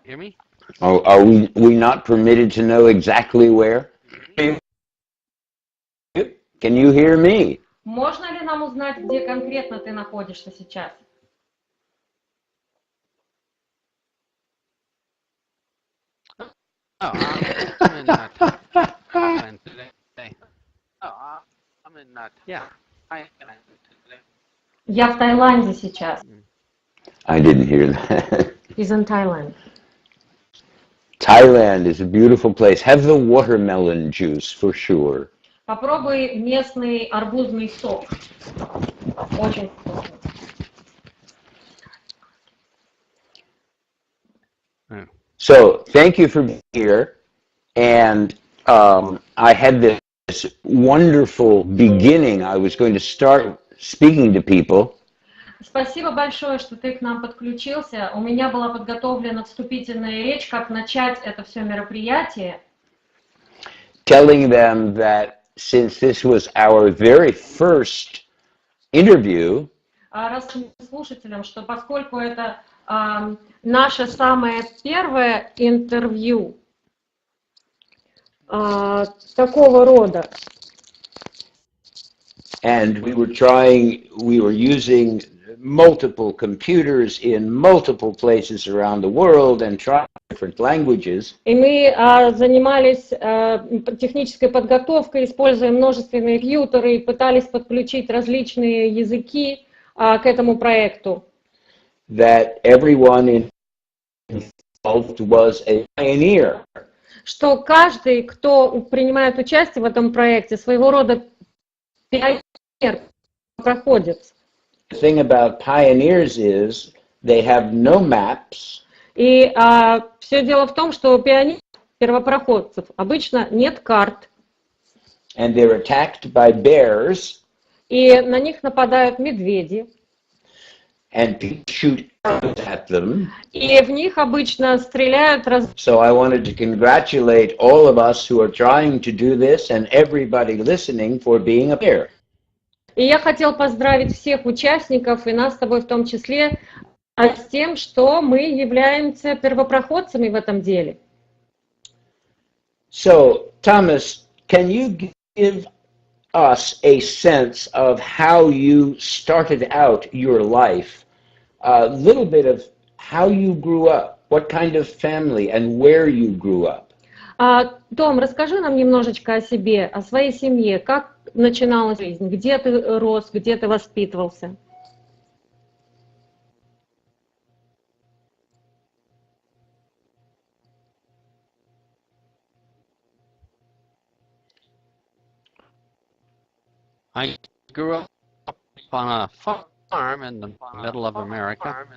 Hear me? Are we not permitted to know exactly where? Can you hear me? Можно ли нам узнать, где конкретно ты находишься сейчас? Oh, I'm in Thailand today. Oh, I'm in yeah, Thailand today. Я в Таиланде сейчас. I didn't hear that. He's in Thailand. Thailand is a beautiful place. Have the watermelon juice for sure. Попробуй местный арбузный сок. Очень вкусно. So, thank you for being here. And I had this wonderful beginning. I was going to start speaking to people. Спасибо большое, что ты к нам подключился. У меня была подготовлена вступительная речь, как начать это все мероприятие. Telling them that since this was our very first interview, Расскажем слушателям, что поскольку это наше самое первое интервью такого рода, and we were using multiple computers in multiple places around the world and trying different languages. И мы занимались технической подготовкой, используя множественные компьютеры и пытались подключить различные языки к этому проекту. That everyone involved was a pioneer. Что каждый, кто принимает участие в этом проекте, своего рода пионер, проходец. The thing about pioneers is they have no maps. И все дело в том, что у пионеров, первопроходцев, обычно нет карт. And they're attacked by bears. И на них нападают медведи. And people shoot arrows at them. И в них обычно стреляют. So I wanted to congratulate all of us who are trying to do this and everybody listening for being a pioneer. И я хотел поздравить всех участников, и нас с тобой в том числе, с тем, что мы являемся первопроходцами в этом деле. So, Thomas, can you give us a sense of how you started out your life? A little bit of how you grew up, what kind of family and where you grew up. Том, расскажи нам немножечко о себе, о своей семье, как начиналась жизнь, где ты рос, где ты воспитывался. I grew up on a farm in the middle of America,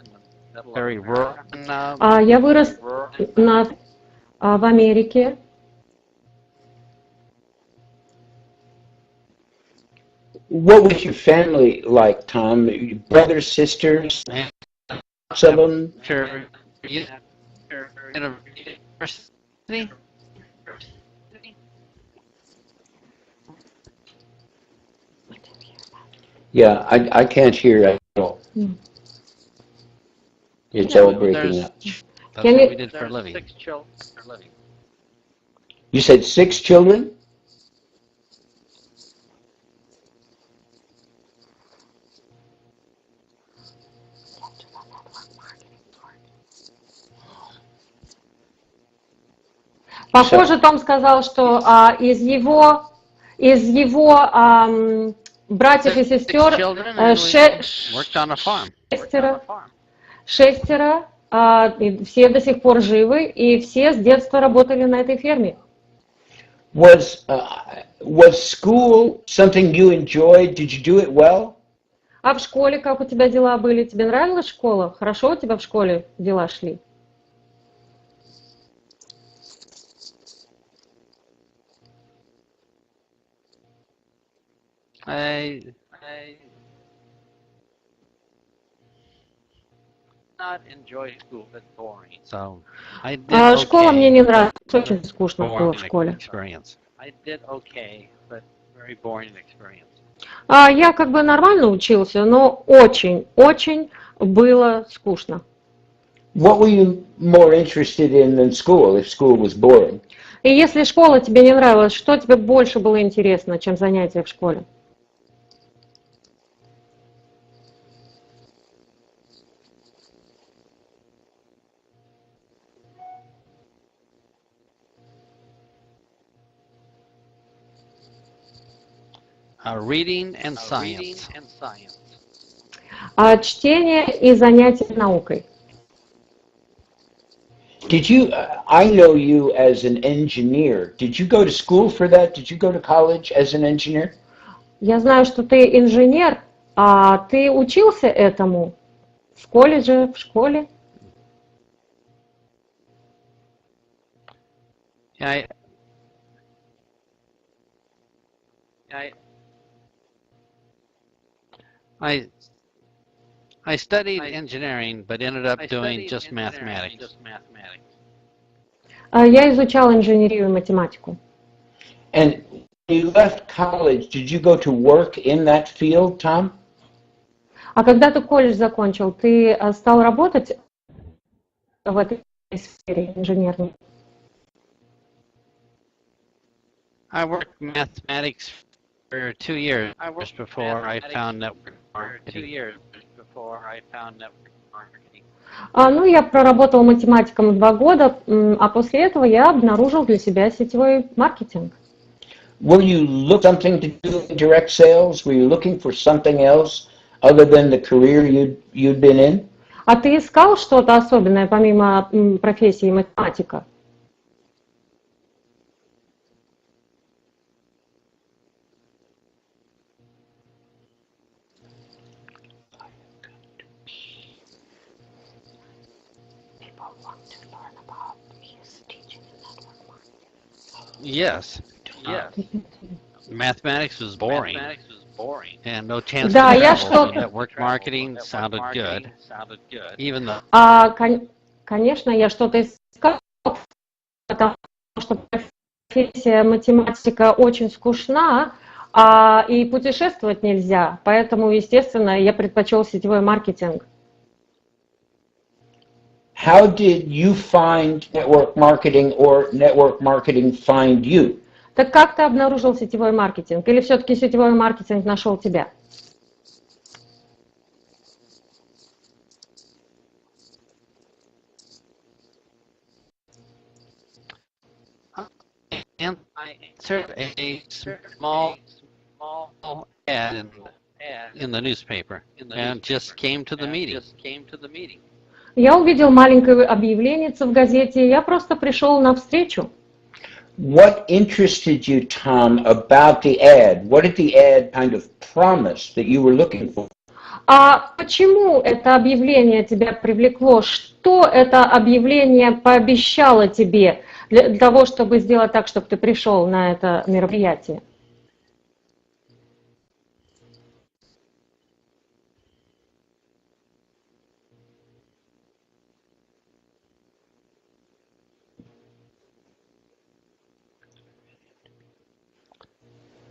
very rural. Я вырос в Америке. What was your family like, Tom? Brothers, sisters, some of them? University? Yeah, I can't hear at all. It's all breaking up. That's what we did for a living. 6 children for living. You said 6 children? Похоже, Том сказал, что из его братьев и сестер шестеро, и все до сих пор живы, и все с детства работали на этой ферме. Was school something you enjoyed? Did you do it well? А в школе как у тебя дела были? Тебе нравилась школа? Хорошо у тебя в школе дела шли? I not enjoy school, it's boring. So I did okay. Школа мне не нравится, очень скучно было в школе. I did okay, but very boring experience. Я как бы нормально учился, но очень было скучно. What were you more interested in than school, if school was boring? И если школа тебе не нравилась, что тебе больше было интересно, чем занятия в школе? Reading and science. Чтение и занятия наукой. Did you, I know you as an engineer. Did you go to school for that? Did you go to college as an engineer? Я знаю, что ты инженер, а ты учился этому в колледже, в школе? I studied engineering, but ended up doing just mathematics. Я изучал инженерию и математику. And when you left college, did you go to work in that field, Tom? А когда ты колледж закончил, ты стал работать в этой сфере инженерной? I worked mathematics for 2 years before I found network marketing. Ну, я проработал математиком 2 года, а после этого я обнаружил для себя сетевой маркетинг. Were you looking for something to do in direct sales? Were you looking for something else other than the career you'd been in? А ты искал что-то особенное помимо профессии математика? Yes. Mathematics was boring. And no chance Да, to я travel. что-то... Network marketing sounded good. Even though... Конечно, я что-то искал, потому что профессия математика очень скучна, и путешествовать нельзя. Поэтому, естественно, я предпочел сетевой маркетинг. How did you find network marketing or network marketing find you? Так как ты обнаружил сетевой маркетинг? Или все-таки сетевой маркетинг нашел тебя? And I answered a small ad in the newspaper and just came to the meeting. Я увидел маленькое объявление в газете, я просто пришел на встречу. What interested you, Tom, about the ad? What did the ad kind of promise that you were looking for? А почему это объявление тебя привлекло? Что это объявление пообещало тебе для того, чтобы сделать так, чтобы ты пришел на это мероприятие?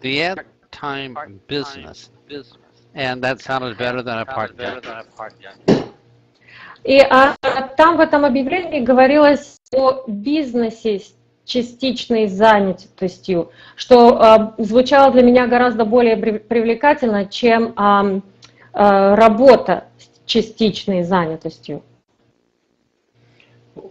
The ad time business, and that sounded better than a part-time. И там в этом объявлении говорилось о бизнесе с частичной занятостью, что звучало для меня гораздо более привлекательно, чем работа с частичной занятостью.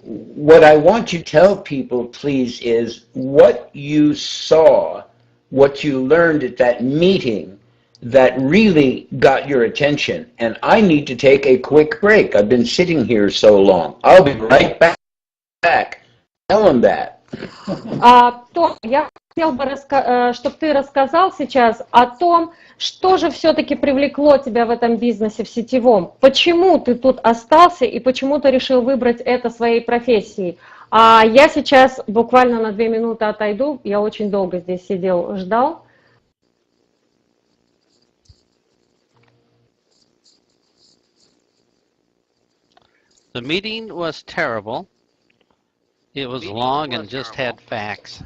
What I want you to tell people, please, is what you saw, what you learned at that meeting that really got your attention. And I need to take a quick break. I've been sitting here so long. I'll be right back. Tell them that. Том, я хотел бы, чтобы ты рассказал сейчас о том, что же все-таки привлекло тебя в этом бизнесе, в сетевом. Почему ты тут остался и почему ты решил выбрать это своей профессией? А я сейчас буквально на 2 минуты отойду. Я очень долго здесь сидел, ждал. The meeting was terrible. It was long and just had facts.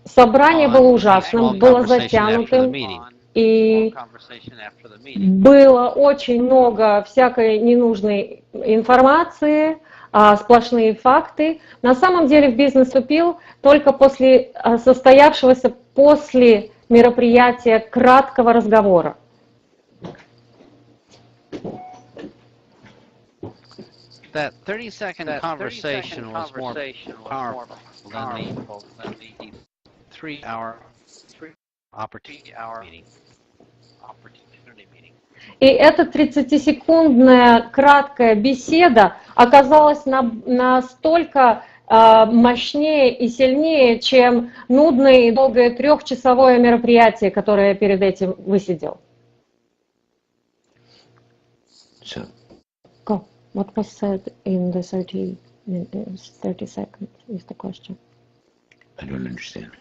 Собрание было ужасным, было затянутым, И было очень много всякой ненужной информации, сплошные факты. На самом деле в бизнес вступил только после состоявшегося после мероприятия краткого разговора. That 30-second conversation was more powerful than the 3-hour opportunity meeting. И эта 30-секундная краткая беседа оказалась настолько мощнее и сильнее, чем нудное и долгое 3-часовое мероприятие, которое я перед этим высидел. So, Go. What was said in the 30 seconds is the question. I don't understand.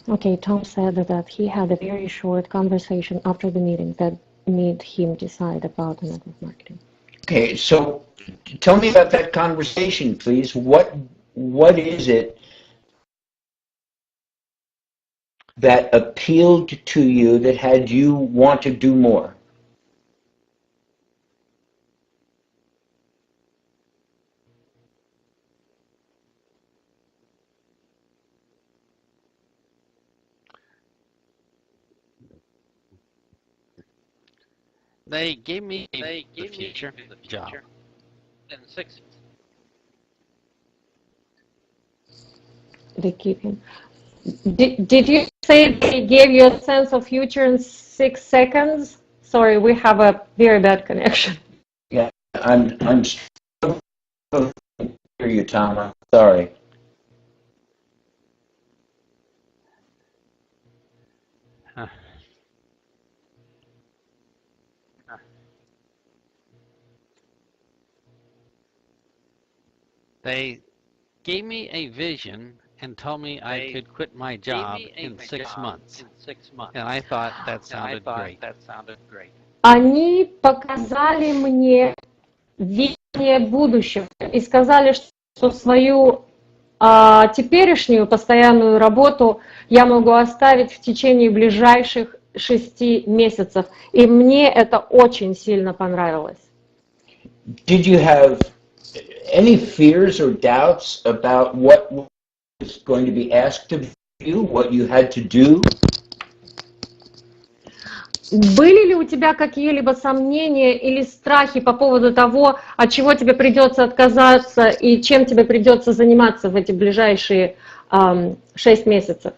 Okay, Tom said that he had a very short conversation after the meeting that made him decide about the network marketing. Okay, so tell me about that conversation, please. What is it that appealed to you that had you want to do more? They gave me the future job. They gave him. Did you say they gave you a sense of future in 6 seconds? Sorry, we have a very bad connection. Yeah, I'm struggling to hear you, Tom. I'm sorry. They gave me a vision and told me I could quit my job in 6 months. And I thought that sounded great. Они показали мне видение будущего и сказали, что свою теперешнюю постоянную работу я могу оставить в течение ближайших 6 месяцев. И мне это очень сильно понравилось. Did you have any fears or doubts about what was going to be asked of you, what you had to do? Были ли у тебя какие-либо сомнения или страхи по поводу того, от чего тебе придется отказаться и чем тебе придется заниматься в эти ближайшие 6 месяцев?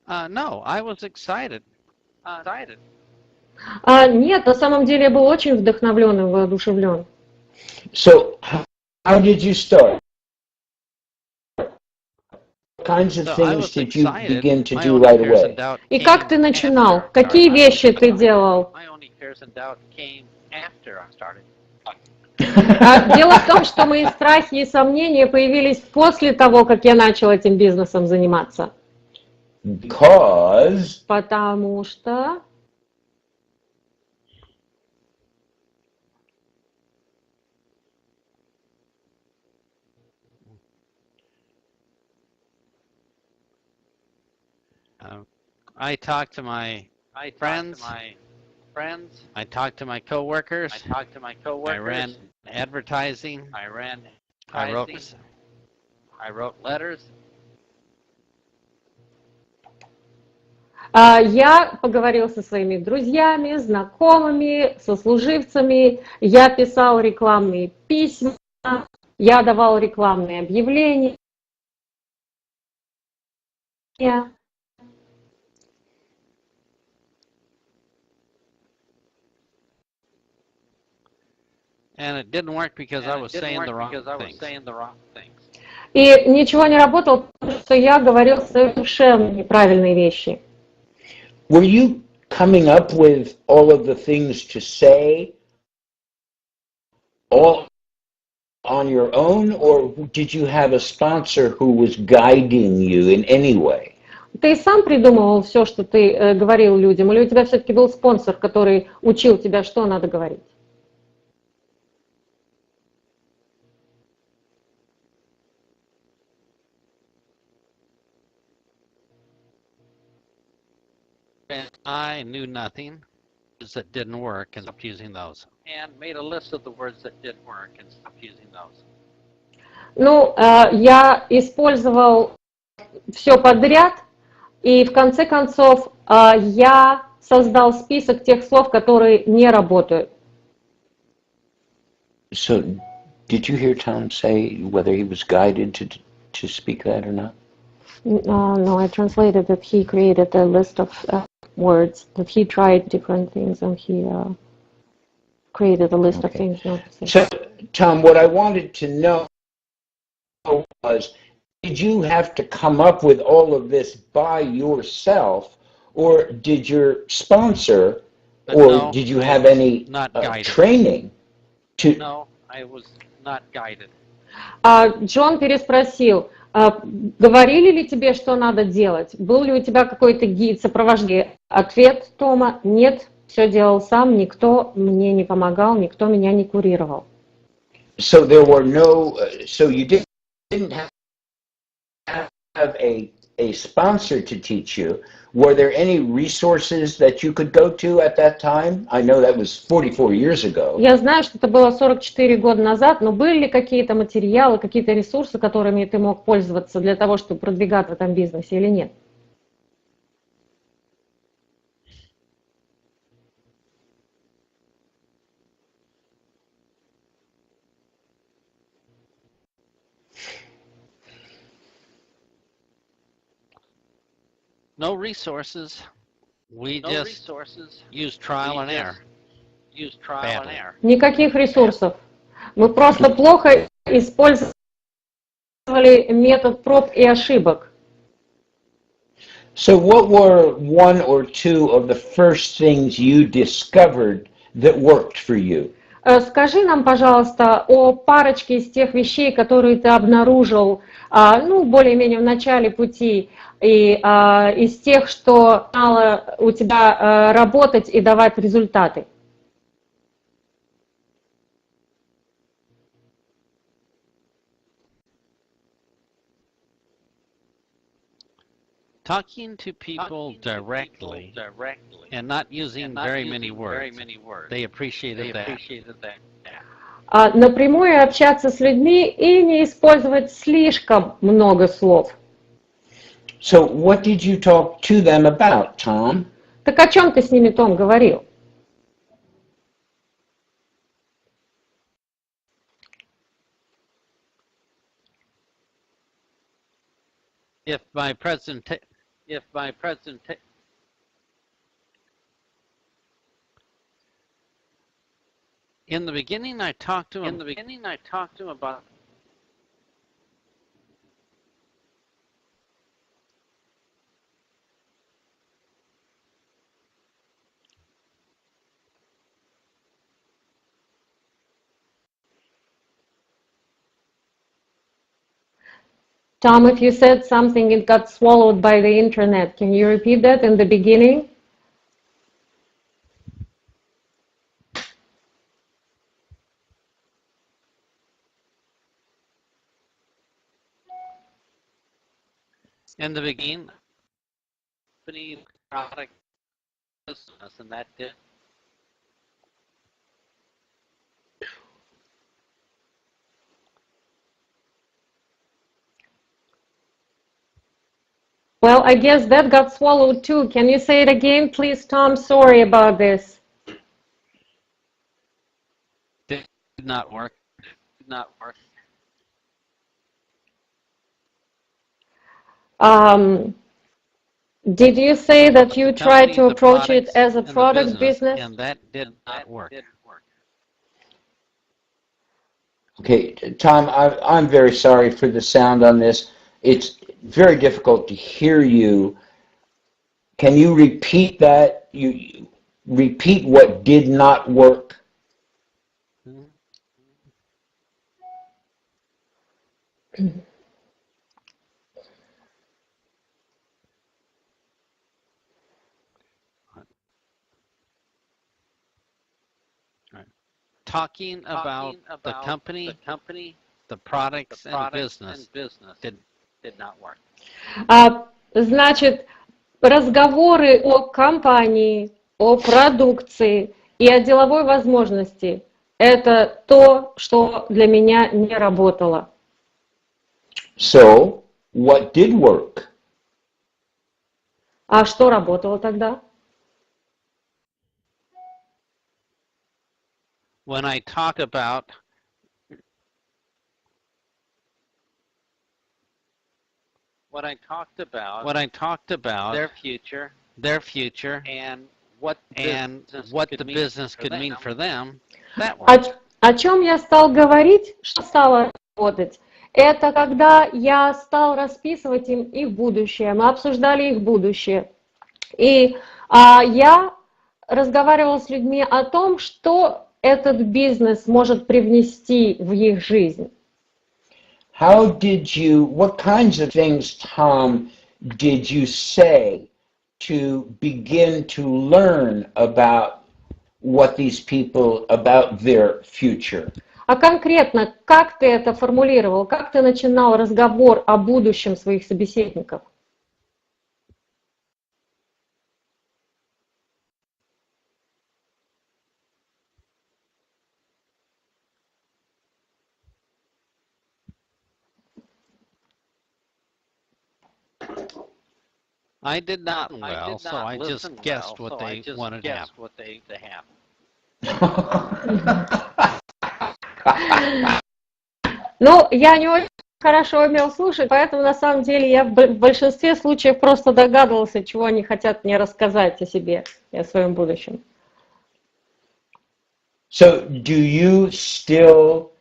No, I was excited. Нет, на самом деле я был очень вдохновлен и воодушевлен. So, how did you start? What kinds of things did you begin to do right away? И как ты начинал? Какие вещи ты делал? Дело в том, что мои страхи и сомнения появились после того, как я начал этим бизнесом заниматься. Because Потому что I talked to my friends. I talked to my coworkers. I ran advertising. I wrote letters. Я поговорил со своими друзьями, знакомыми, сослуживцами. Я писал рекламные письма. Я давал рекламные объявления. And it didn't work because I was saying the wrong things. И ничего не работало, потому что я говорил совершенно неправильные вещи. Were you coming up with all of the things to say all on your own, or did you have a sponsor who was guiding you in any way? Ты сам придумывал все, что ты говорил людям, или у тебя все-таки был спонсор, который учил тебя, что надо говорить? I knew nothing that didn't work and stopped using those. And made a list of the words that didn't work and stopped using those. Ну, я использовал все подряд, и в конце концов я создал список тех слов, которые не работают. So, did you hear Tom say whether he was guided to speak that or not? No, I translated that he created a list of words, that he tried different things, and he created a list of things not to say. So, Tom, what I wanted to know was, did you have to come up with all of this by yourself, or did your sponsor, or did you have any training? No, I was not guided. Джон переспросил, говорили ли тебе, что надо делать? Был ли у тебя какой-то гид, сопровождение? Ответ Тома: нет, все делал сам, никто мне не помогал, никто меня не курировал. So there were no, so you didn't have a sponsor to teach you. Were there any resources that you could go to at that time? I know that was 44 years ago. Я знаю, что это было 44 года назад, но были ли какие-то материалы, какие-то ресурсы, которыми ты мог пользоваться для того, чтобы продвигаться в этом бизнесе, или нет? No resources. We just use trial and error. Никаких ресурсов. Мы просто плохо использовали метод проб и ошибок. So what were one or two of the first things you discovered that worked for you? Скажи нам, пожалуйста, о парочке из тех вещей, которые ты обнаружил, ну, более-менее в начале пути, и из тех, что стало у тебя работать и давать результаты. Talking to people directly and not using very many words. They appreciated that. Напрямую общаться с людьми и не использовать слишком много слов. So what did you talk to them about, Tom? Так о чем ты с ними, Том, говорил? If my presentation in the beginning, I talked to him about Tom, if you said something, it got swallowed by the internet. Can you repeat that in the beginning? in the beginning, product business, and that did. Well, I guess that got swallowed too. Can you say it again, please, Tom? Sorry about this. Did not work. Did you say that you tried to approach it as a product business? And that did not work. Okay, Tom, I'm very sorry for the sound on this. It's very difficult to hear you. Can you repeat that? You repeat what did not work? Talking about the company, the products, and business did not work. Значит, разговоры о компании, о продукции и о деловой возможности – это то, что для меня не работало. So, what did work? А что работало тогда? When I talk about their future, and what the business could mean for them, that worked. О чем я стал говорить, что стало работать? Это когда я стал расписывать им их будущее, мы обсуждали их будущее. И я разговаривала с людьми о том, что этот бизнес может привнести в их жизнь. What kinds of things, Tom, did you say to begin to learn about what these people, about their future? А конкретно, как ты это формулировал, как ты начинал разговор о будущем своих собеседников? I did not well, so I just guessed what they wanted to have. Ну, я не очень хорошо умел слушать, поэтому на самом деле я в большинстве случаев просто догадывался, чего они хотят мне рассказать о себе и о своем будущем. So, do you still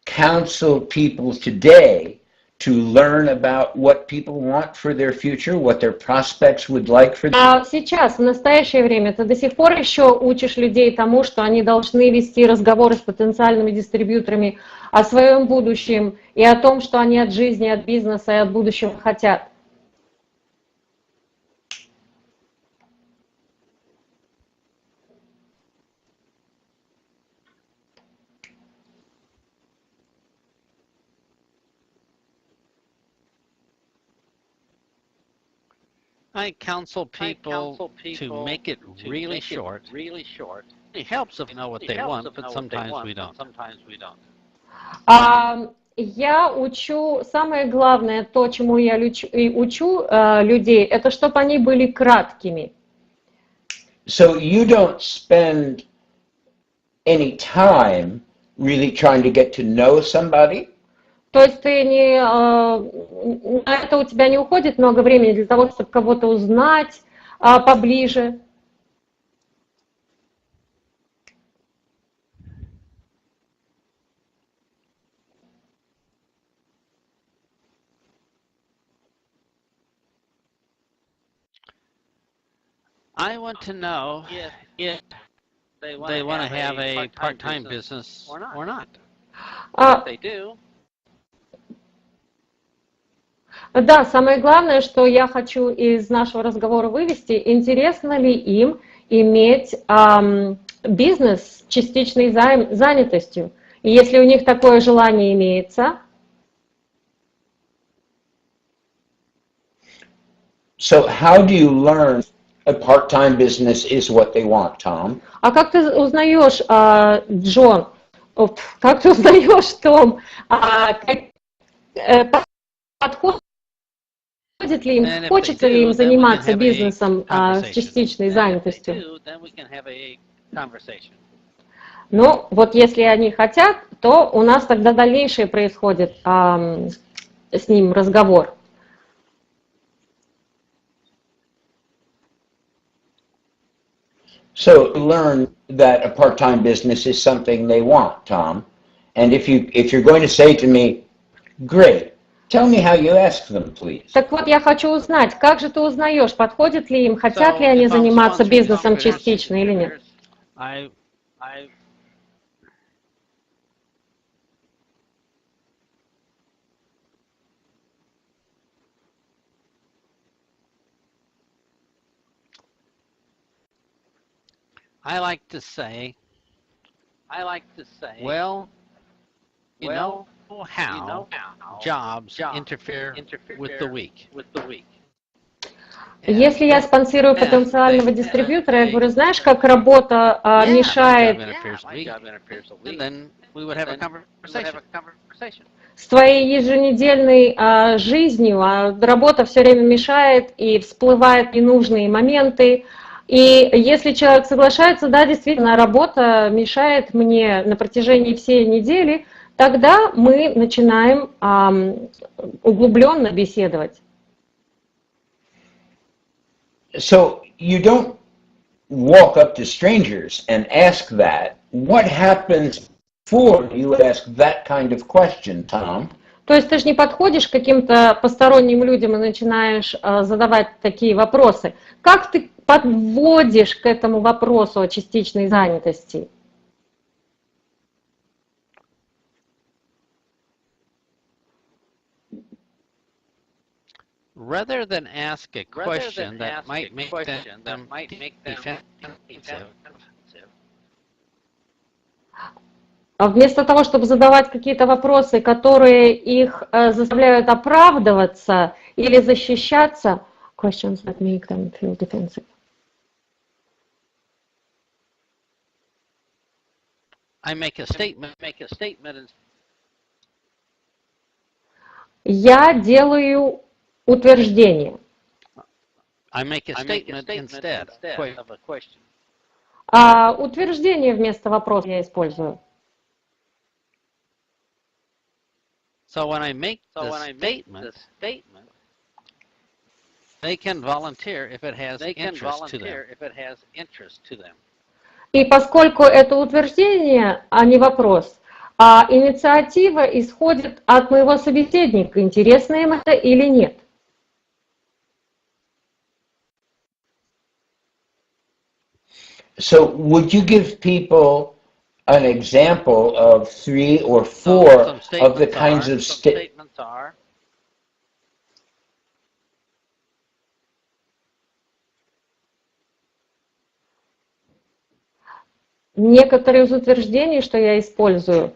counsel people today to learn about what people want for their future, what their prospects would like for them? А сейчас, в настоящее время, ты до сих пор еще учишь людей тому, что они должны вести разговоры с потенциальными дистрибьюторами о своем будущем и о том, что они от жизни, от бизнеса и от будущего хотят? I counsel people to make it really short. It helps if they know what they want, but sometimes we don't. Я учу, самое главное, то, чему я учу людей, это чтобы они были краткими. So you don't spend any time really trying to get to know somebody? То есть ты не, на это у тебя не уходит много времени для того, чтобы кого-то узнать поближе? I want to know if they want to have a part-time business or not. If they do. Да, самое главное, что я хочу из нашего разговора вывести, интересно ли им иметь бизнес с частичной занятостью. И если у них такое желание имеется. So how do you learn a part-time business is what they want, Tom? А как ты узнаешь, Джон, как ты узнаешь, Том, подходит ли им, хочется ли им заниматься бизнесом с частичной занятостью? Ну, вот если они хотят, то у нас тогда дальнейшее происходит с ним разговор. So learn that a part-time business is something they want, Tom. And if you're going to say to me, great, tell me how you ask them, please. Так вот, я хочу узнать, как же ты узнаешь, подходит ли им, хотят ли они заниматься бизнесом частично или нет? I like to say, well, you know how jobs interfere with the week. Если я спонсирую потенциального дистрибьютора, я говорю, знаешь, как работа мешает с твоей еженедельной жизнью, а работа все время мешает и всплывают ненужные моменты. И если человек соглашается, да, действительно, работа мешает мне на протяжении всей недели, тогда мы начинаем углубленно беседовать. So you don't walk up to strangers and ask that. What happens before you ask that kind of question, Tom? То есть ты же не подходишь к каким-то посторонним людям и начинаешь задавать такие вопросы. Как ты подводишь к этому вопросу о частичной занятости? Rather than ask a question that might make them defensive. Вместо того, чтобы задавать какие-то вопросы, которые их заставляют оправдываться или защищаться, questions that make them feel defensive. I make a statement. Я делаю утверждение. I make a statement instead of a question. Утверждение вместо вопроса я использую. So when I make the statement, they can volunteer if it has interest to them. И поскольку это утверждение, а не вопрос, инициатива исходит от моего собеседника, интересно им это или нет. So would you give people an example of 3 or 4 of the kinds of statements are? Некоторые из утверждений, что я использую.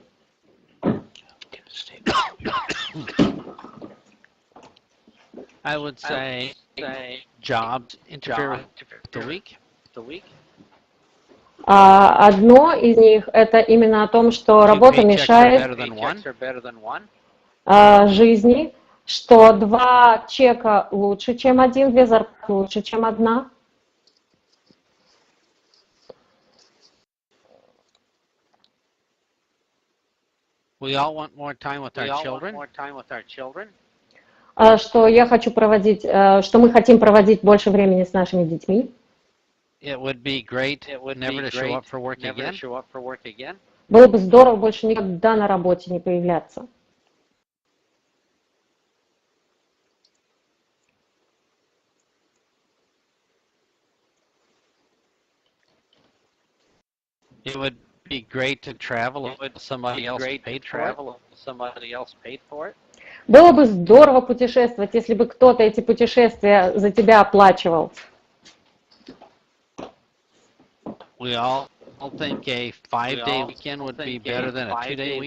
I would say jobs interfere with the week. Одно из них это именно о том, что работа мешает жизни, что 2 чека лучше, чем 1, 2 зарплаты лучше, чем 1. We all want more time with our children. Что я хочу проводить, что мы хотим проводить больше времени с нашими детьми. It would be great never to show up for work again. Было бы здорово больше никогда на работе не появляться. It would be great to travel if somebody else paid for it. Было бы здорово путешествовать, если бы кто-то эти путешествия за тебя оплачивал. We all think a 5-day weekend would be better than a 2-day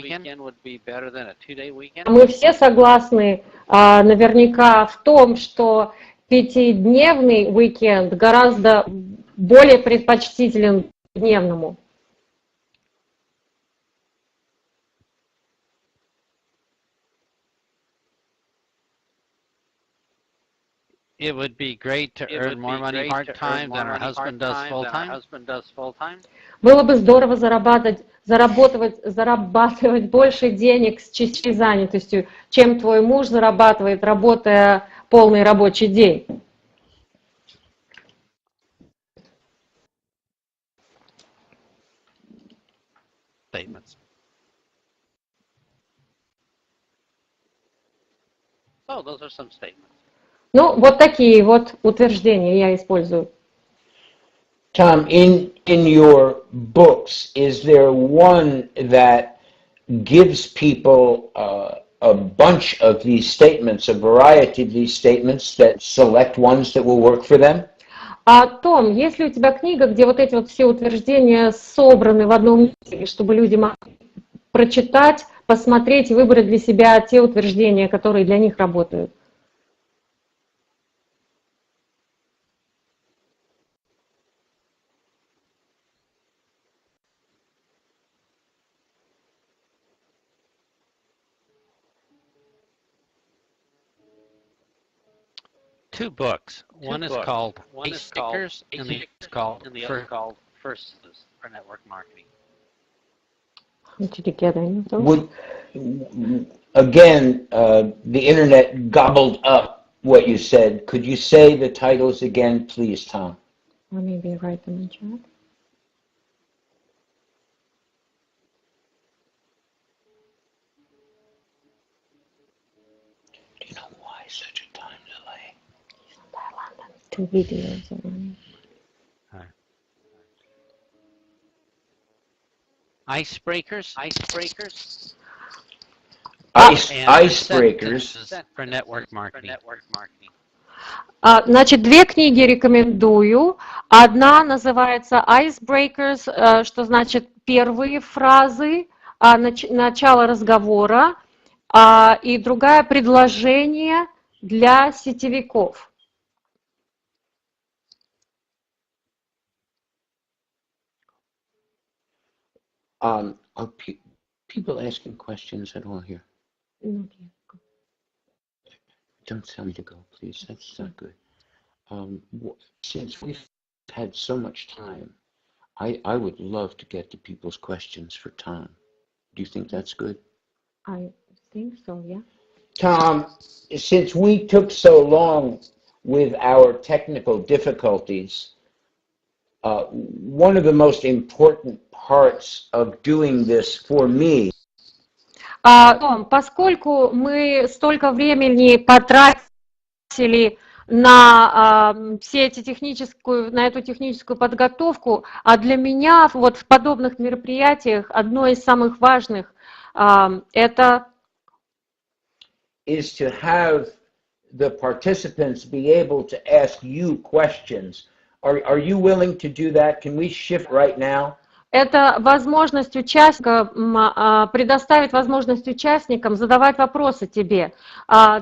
weekend. Мы все согласны наверняка в том, что 5-дневный уикенд гораздо более предпочтителен дневному. It would be great to earn more money part-time than our husband does full-time. Было бы здорово зарабатывать больше денег с частичной занятостью, чем твой муж зарабатывает, работая полный рабочий день. Statements. So those are some statements. Ну, вот такие вот утверждения я использую. Tom, in your books, is there one that gives people a bunch of these statements, a variety of these statements, that select ones that will work for them? Том, есть ли у тебя книга, где вот эти вот все утверждения собраны в одном месте, чтобы люди могли прочитать, посмотреть и выбрать для себя те утверждения, которые для них работают? two books. One is called Icebreakers, and the other is called First for Network Marketing. Again, the internet gobbled up what you said. Could you say the titles again, please, Tom? Or maybe write them in chat. Do you know why such a time delay? He's in Thailand and 2 videos already. Icebreakers. Icebreakers for network marketing. Значит, две книги рекомендую. Одна называется Icebreakers, что значит первые фразы, начало разговора, и другая предложение для сетевиков. Are people asking questions at all here? Okay. Don't tell me to go, please. That's not good. Since we've had so much time, I would love to get to people's questions for Tom. Do you think that's good? I think so, yeah. Tom, since we took so long with our technical difficulties, one of the most important parts of doing this for me. Том, поскольку мы столько времени потратили на эту техническую подготовку, а для меня вот в подобных мероприятиях одно из самых важных это is to have the participants be able to ask you questions. Are you willing to do that? Can we shift right now? Это возможность предоставить возможность участникам задавать вопросы тебе.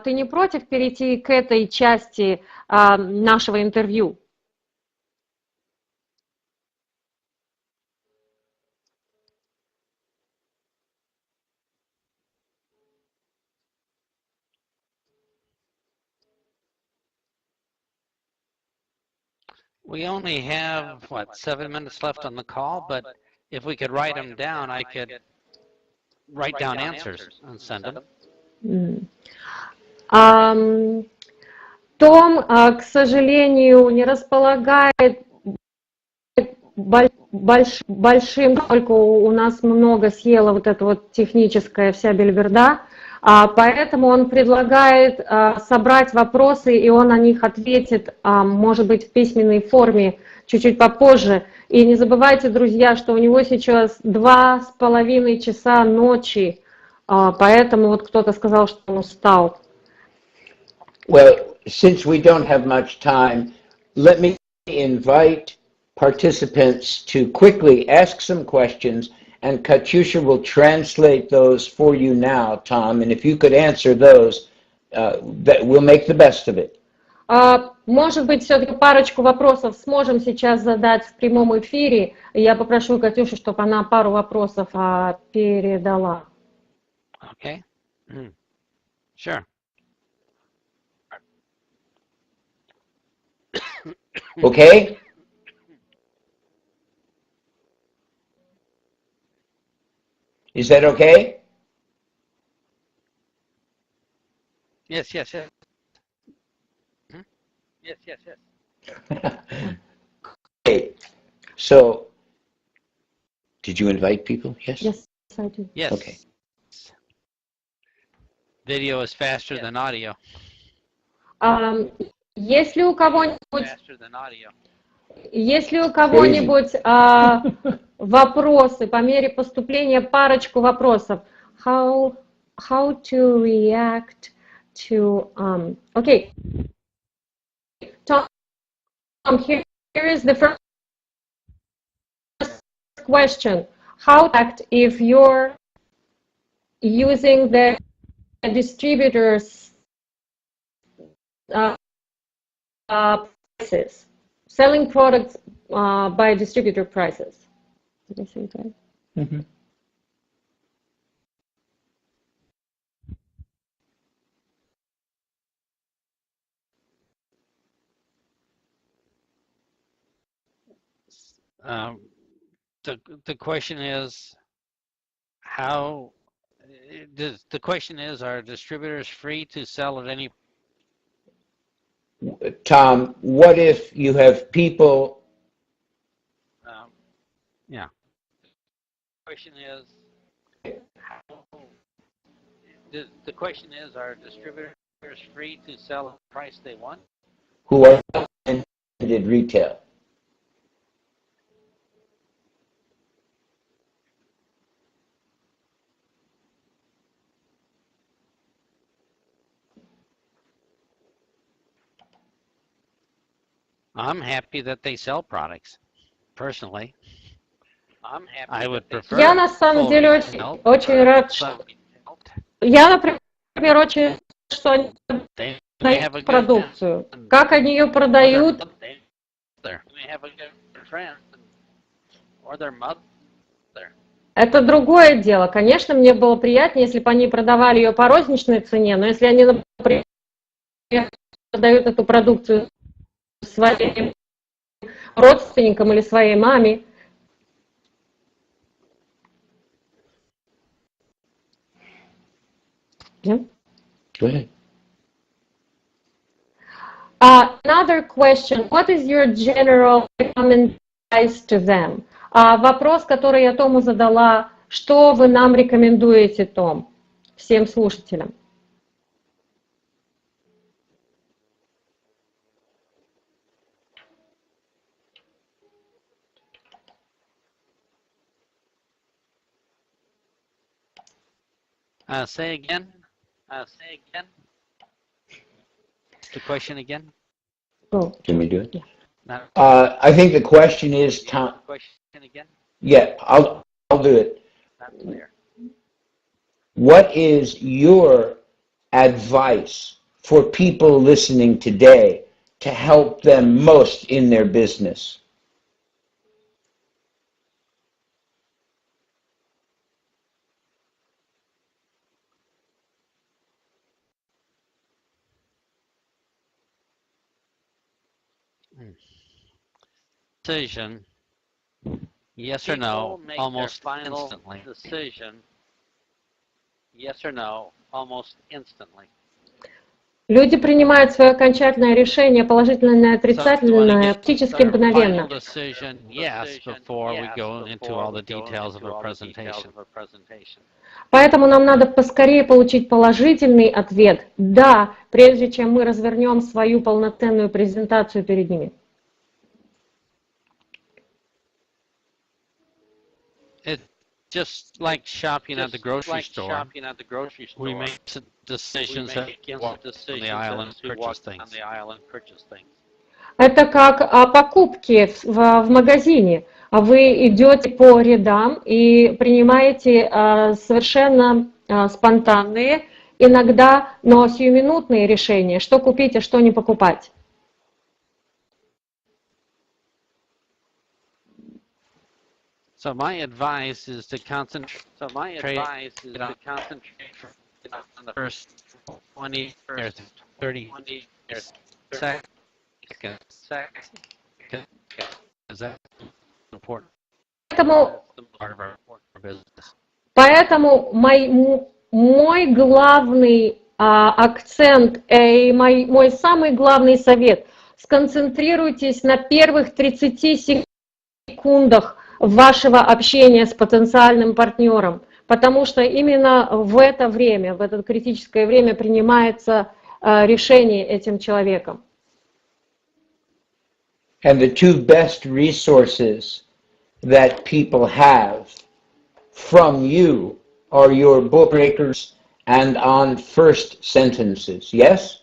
Ты не против перейти к этой части нашего интервью? We only have, 7 minutes left on the call, but if we could write them down, I could write down answers and send them. Том, к сожалению, не располагает большим, поскольку у нас много съела вот эта вот техническая вся бельберда, поэтому он предлагает собрать вопросы, и он на них ответит, может быть, в письменной форме чуть-чуть попозже. И не забывайте, друзья, что у него сейчас 2,5 часа ночи, поэтому вот кто-то сказал, что он устал. Well, since we don't have much time, let me invite participants to quickly ask some questions, and Katyusha will translate those for you now, Tom, and if you could answer those, we'll make the best of it. Может быть, все-таки парочку вопросов сможем сейчас задать в прямом эфире. Я попрошу Катюшу, чтобы она пару вопросов передала. Okay. Sure. Okay? Is that okay? Yes. Yes. Okay. So, did you invite people? Yes? Yes, I do. Yes. Okay. Video is faster than audio. Если у кого-нибудь вопросы по мере поступления, парочку вопросов. How to react to okay. Tom, here is the first question. How to act if you're using the distributors prices, selling products by distributor prices. Did I say it right? Mm-hmm. The question is, how? The question is, are distributors free to sell at any? Tom, what if you have people? Yeah. The question is, the question is, are distributors free to sell at the price they want? Who are independent retail? I'm happy that they sell products. Personally, I would prefer. Я на самом деле очень рад, что я, например, очень рад, что они продают продукцию. Как они ее продают? Это другое дело. Конечно, мне было приятнее, если бы они продавали ее по розничной цене, но если они, например, продают эту продукцию своим родственникам или своей маме. Yeah. Go ahead. Another question. What is your general recommendation to them? Вопрос, который я Тому задала. Что вы нам рекомендуете, Том, всем слушателям? Say again. The question again. Oh. Can we do it? Yeah. I think the question is, Tom. Question again. Yeah, I'll do it. Not clear. What is your advice for people listening today to help them most in their business? Decision, yes or no, almost instantly. Decision, yes or no, almost instantly. Люди принимают свое окончательное решение, положительное или отрицательное, практически мгновенно. Поэтому нам надо поскорее получить положительный ответ «да», прежде чем мы развернем свою полноценную презентацию перед ними. Just like shopping at the grocery store, we make decisions that walk on the aisle and purchase things. Это как покупки в магазине. Вы идете по рядам и принимаете совершенно спонтанные, иногда, но сиюминутные решения, что купить, а что не покупать. So my advice is to concentrate on the first 20 or 30 seconds. Is that important? Поэтому мой главный акцент и мой самый главный совет – сконцентрируйтесь на первых 30 секундах вашего общения с потенциальным партнером, потому что именно в это время, в это критическое время принимается решение этим человеком. And the two best resources that people have from you are your book breakers and on first sentences, yes?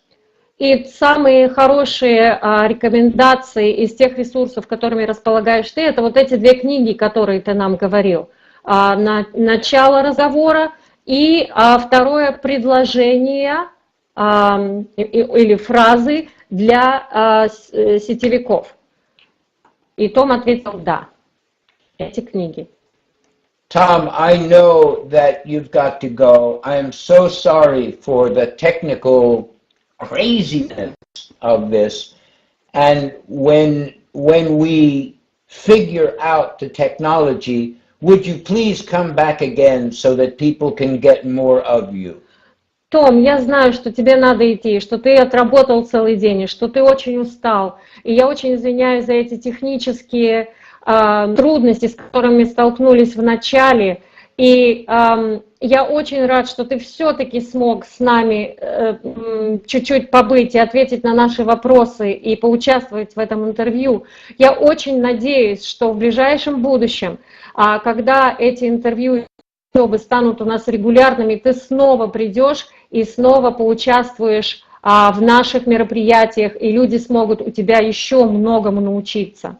И самые хорошие рекомендации из тех ресурсов, которыми располагаешь ты, это вот эти две книги, которые ты нам говорил. Начало разговора и второе предложение или фразы для сетевиков. И Том ответил «да». Эти книги. Tom, I know that you've got to go. I am so sorry for the technical craziness of this. And when we figure out the technology, would you please come back again so that people can get more of you? Том, я знаю, что тебе надо идти, что ты отработал целый день, и что ты очень устал. И я очень извиняюсь за эти технические трудности, с которыми столкнулись в начале. И я очень рад, что ты все-таки смог с нами чуть-чуть побыть и ответить на наши вопросы и поучаствовать в этом интервью. Я очень надеюсь, что в ближайшем будущем, когда эти интервью станут у нас регулярными, ты снова придешь и снова поучаствуешь в наших мероприятиях, и люди смогут у тебя еще многому научиться.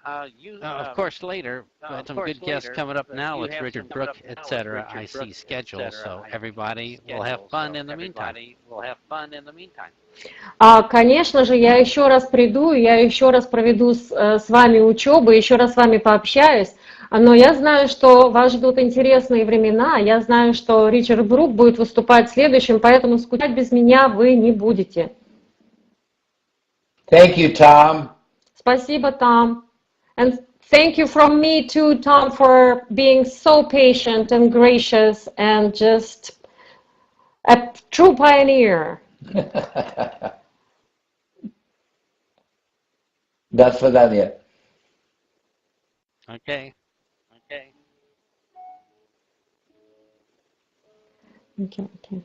Of course, later, some good guests coming up now with Richard Brooke, etc. I see schedules, so everybody will have fun in the meantime. Конечно же, я еще раз приду, я еще раз проведу с вами учебу, еще раз с вами пообщаюсь, но я знаю, что вас ждут интересные времена, я знаю, что Ричард Брук будет выступать следующим, поэтому скучать без меня вы не будете. Thank you, Tom. Спасибо, Том. And thank you from me too, Tom, for being so patient and gracious and just a true pioneer. До свидания. Okay. Okay.